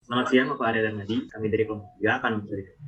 Selamat siang Bapak Arya dan Nadi. Kami dari kelompok 3 akan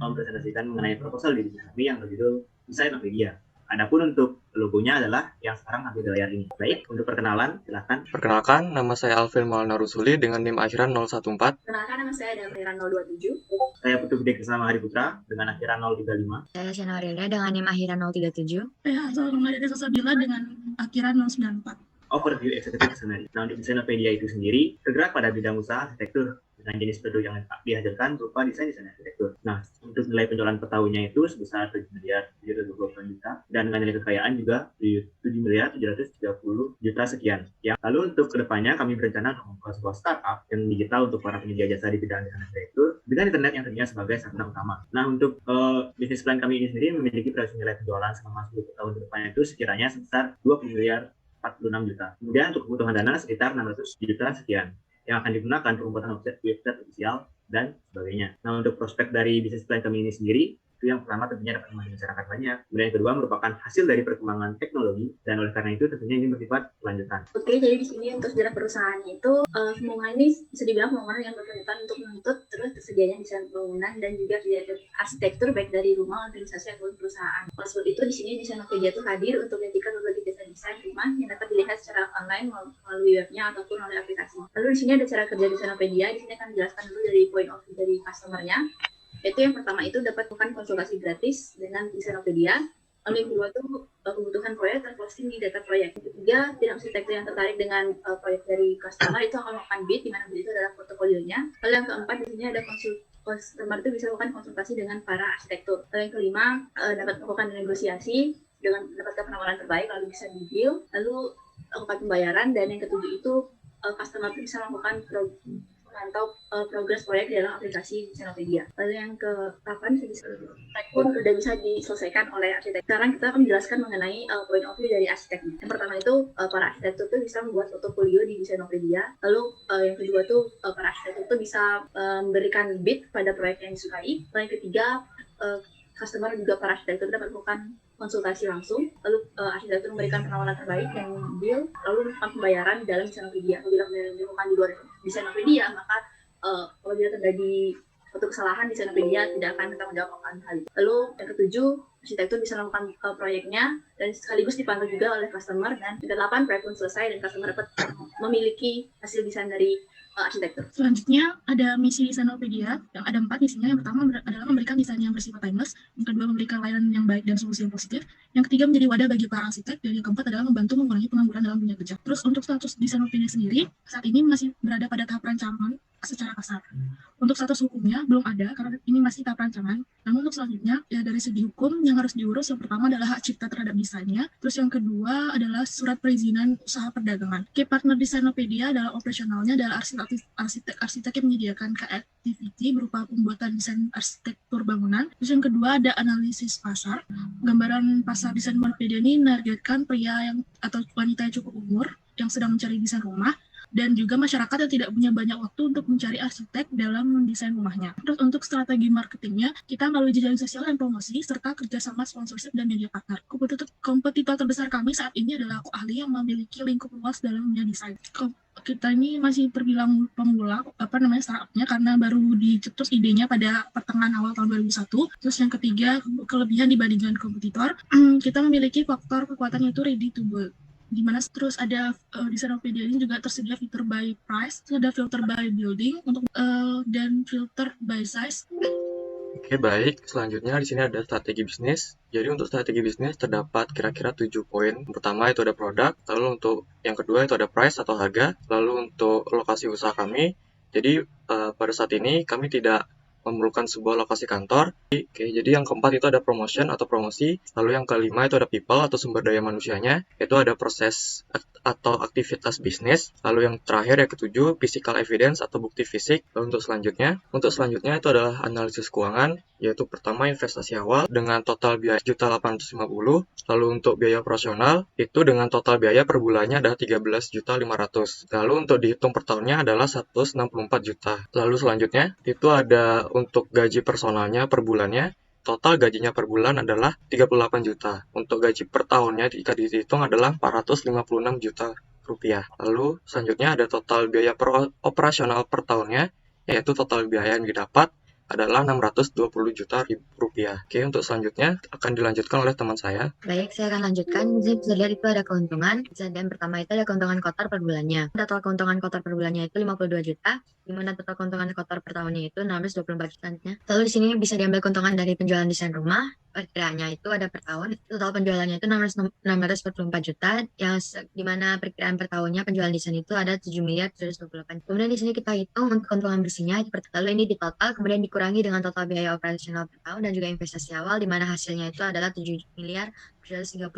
mempresentasikan mengenai proposal di bisnis kami yang berjudul Design of Media. Adapun untuk logonya adalah yang sekarang ada di layar ini. Baik, untuk perkenalan, silakan. Perkenalkan, nama saya Alvin Maulana Rusuli dengan NIM akhiran 014. Perkenalkan, nama saya ada akhiran 027. Saya Putu Gede Krisna Hari Putra dengan akhiran 035. Saya Shana Aurelia dengan NIM akhiran 037. Saya Asal Ramadhani Sosabila dengan akhiran 094. Overview Executive Summary. Nah, untuk Designopedia itu sendiri bergerak pada bidang usaha arsitektur dengan jenis produk yang dihasilkan berupa desain arsitektur. Nah, untuk nilai penjualan per tahunnya itu sebesar 7 miliar 728 juta dan dengan nilai kekayaan juga 7 miliar 730 juta sekian. Ya, lalu untuk kedepannya kami berencana membuka sebuah startup yang digital untuk para penyedia jasa di bidang desain arsitektur dengan internet yang tentunya sebagai sarana utama. Nah, untuk bisnis plan kami ini sendiri memiliki proyeksi nilai penjualan selama 10 tahun ke depannya itu sekiranya sebesar 20 miliar 46 juta. Kemudian untuk kebutuhan dana sekitar 600 juta sekian yang akan digunakan untuk pembuatan website official dan sebagainya. Nah, untuk prospek dari bisnis plan kami ini sendiri, itu yang pertama tentunya dapat membantu masyarakat banyak. Kemudian yang kedua merupakan hasil dari perkembangan teknologi dan oleh karena itu tentunya ini bersifat lanjutan. Oke, jadi di sini untuk sejarah perusahaannya itu semua ini bisa dibilang pembangunan yang berkelanjutan untuk menuntut terus tersedianya desain bangunan dan juga arsitektur baik dari rumah, organisasi ataupun perusahaan. Oleh sebab itu di sini Designopedia itu hadir untuk menyajikan berbagai desain rumah yang dapat dilihat secara online melalui webnya ataupun melalui aplikasi. Lalu di sini ada cara kerja Designopedia. Di sini akan dijelaskan dulu dari point of view dari customer-nya. Itu yang pertama itu dapat melakukan konsultasi gratis dengan Designopedia. Lalu yang kedua itu kebutuhan proyek dan posting di data proyek. Yang ketiga, tidak arsitektur yang tertarik dengan proyek dari customer itu akan melakukan bid, di mana bid itu adalah portofolionya. Lalu yang keempat di sini ada customer itu bisa melakukan konsultasi dengan para arsitektur. Lalu yang kelima, dapat melakukan negosiasi dengan mendapatkan penawaran terbaik, lalu bisa di deal, lalu lakukan pembayaran, dan yang ketujuh itu customer itu bisa melakukan memantau progres proyek di dalam aplikasi Designopedia. Lalu yang ke-8 proyek pun sudah bisa diselesaikan oleh arsitek. Sekarang kita akan menjelaskan mengenai point of view dari arsiteknya. Yang pertama itu para arsitek itu bisa membuat portofolio di Designopedia. Lalu yang kedua itu para arsitek itu bisa memberikan bid pada proyek yang disukai. Lalu yang ketiga customer juga para arsitek itu dapat melakukan konsultasi langsung, lalu arsitek itu memberikan penawaran terbaik yang deal, lalu melakukan pembayaran di dalam Designopedia. Apabila pembayaran dilakukan di luar Designopedia, maka apabila terjadi suatu kesalahan Designopedia tidak akan bertanggung jawab akan hal itu. Lalu yang ketujuh, arsitek itu bisa melakukan proyeknya dan sekaligus dipantau juga oleh customer, dan yang ke-8 proyek pun selesai dan customer dapat memiliki hasil desain dari arsitektur. Selanjutnya ada misi Designopedia yang ada 4 misinya. Yang pertama adalah memberikan desain yang bersifat timeless, yang kedua memberikan layanan yang baik dan solusi yang positif, yang ketiga menjadi wadah bagi para arsitek, dan yang keempat adalah membantu mengurangi pengangguran dalam dunia kerja. Terus untuk status Designopedia sendiri saat ini masih berada pada tahap rancangan secara kasar. Untuk status hukumnya belum ada karena ini masih tahap rancangan. Namun untuk selanjutnya ya dari segi hukum yang harus diurus, yang pertama adalah hak cipta terhadap desainnya, terus yang kedua adalah surat perizinan usaha perdagangan. Key partner Designopedia adalah operasionalnya adalah arsitek yang menyediakan activity berupa pembuatan desain arsitektur bangunan. Terus yang kedua ada analisis pasar. Gambaran pasar Designopedia ini menargetkan pria atau wanita yang cukup umur yang sedang mencari desain rumah, dan juga masyarakat yang tidak punya banyak waktu untuk mencari arsitek dalam mendesain rumahnya. Terus untuk strategi marketingnya, kita melalui jejaring sosial dan promosi, serta kerjasama sponsorship dan media partner. Kompetitor terbesar kami saat ini adalah Aku Ahli yang memiliki lingkup luas dalam dunia desain. Kita ini masih terbilang pemula, startupnya, karena baru dicetus idenya pada pertengahan awal tahun 2001. Terus yang ketiga, kelebihan dibandingkan kompetitor, kita memiliki faktor kekuatan yaitu ready to build. Di mana terus ada Designopedia ini juga tersedia filter by price, terus ada filter by building untuk dan filter by size. Oke, baik. Selanjutnya di sini ada strategi bisnis. Jadi untuk strategi bisnis terdapat kira-kira 7 poin. Yang pertama itu ada produk, lalu untuk yang kedua itu ada price atau harga, lalu untuk lokasi usaha kami. Jadi pada saat ini kami tidak memerlukan sebuah lokasi kantor. Oke, jadi yang keempat itu ada promotion atau promosi. Lalu yang kelima itu ada people atau sumber daya manusianya. Itu ada proses atau aktivitas bisnis. Lalu yang terakhir yang ketujuh physical evidence atau bukti fisik. Lalu untuk selanjutnya itu adalah analisis keuangan, yaitu pertama investasi awal dengan total biaya 1.850. Lalu untuk biaya operasional itu dengan total biaya per bulannya adalah 13.500. Lalu untuk dihitung per tahunnya adalah 164 juta. Lalu selanjutnya itu ada untuk gaji personalnya per bulannya, total gajinya per bulan adalah 38 juta. Untuk gaji per tahunnya jika dihitung adalah 456 juta rupiah. Lalu selanjutnya ada total biaya operasional per tahunnya yaitu total biaya yang didapat adalah 620 juta rupiah. Oke, untuk selanjutnya akan dilanjutkan oleh teman saya. Baik, saya akan lanjutkan. Jadi bisa lihat itu ada keuntungan. Dan pertama itu ada keuntungan kotor per bulannya. Total keuntungan kotor per bulannya itu 52 juta, di mana total keuntungan kotor per tahunnya itu 624 juta. Lalu di sini bisa diambil keuntungan dari penjualan desain rumah. Perkiraannya itu ada per tahun. Total penjualannya itu 644 juta, yang di mana perkiraan per tahunnya penjualan desain itu ada 7 miliar 728. Kemudian di sini kita hitung untuk keuntungan bersihnya. Lalu ini di total, kemudian dikurangi dengan total biaya operasional per tahun dan juga investasi awal, di mana hasilnya itu adalah 7 miliar 730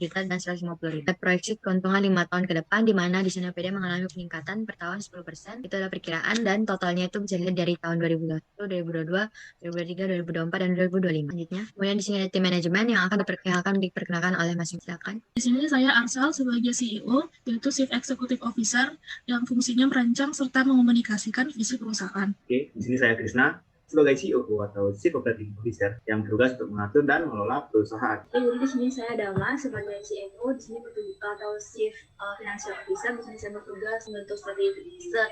juta dan 150 ribu. Proyeksi keuntungan 5 tahun ke depan, di mana di sana PD mengalami peningkatan per tahun 10%. Itu adalah perkiraan dan totalnya itu bisa dilihat dari tahun 2021, 2022, 2023, 2024, dan 2025. Selanjutnya, kemudian di sini ada tim manajemen yang akan diperkenalkan oleh Mas. Silakan. Di sini saya Arsal sebagai CEO, yaitu Chief Executive Officer yang fungsinya merancang serta mengomunikasikan visi perusahaan. Oke, di sini saya Krisna sebagai CEO atau Chief Operating Officer yang bertugas untuk mengatur dan mengelola perusahaan. Jadi di sini saya Dama sebagai CFO, di sini bertugas atau Chief Financial Officer, di sini saya bertugas membentuk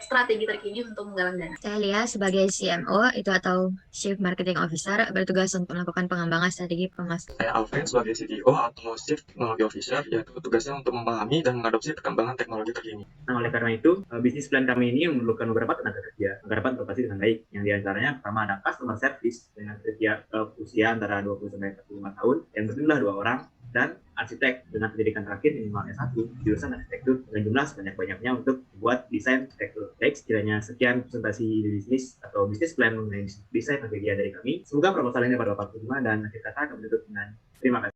strategi terkini untuk menggalang dana. Saya Lia sebagai CMO itu atau Chief Marketing Officer, bertugas untuk melakukan pengembangan strategi pemasaran. Saya Alvin sebagai CTO atau Chief Technology Officer, yaitu tugasnya untuk memahami dan mengadopsi perkembangan teknologi terkini. Nah, oleh karena itu, bisnis plan kami ini memerlukan beberapa tenaga kerja agar dapat beroperasi dengan baik. Yang diantaranya pertama ada customer service dengan kerja usia antara 20-45 tahun yang berjumlah 2 orang, dan arsitek dengan pendidikan terakhir minimal S1 jurusan arsitektur dengan jumlah sebanyak-banyaknya untuk membuat desain arsitektur. Baik, sekiranya sekian presentasi bisnis atau bisnis plan mengenai desain strategi dari kami. Semoga proposal ini dapat bermanfaat dan akhir kata kami tutup dengan terima kasih.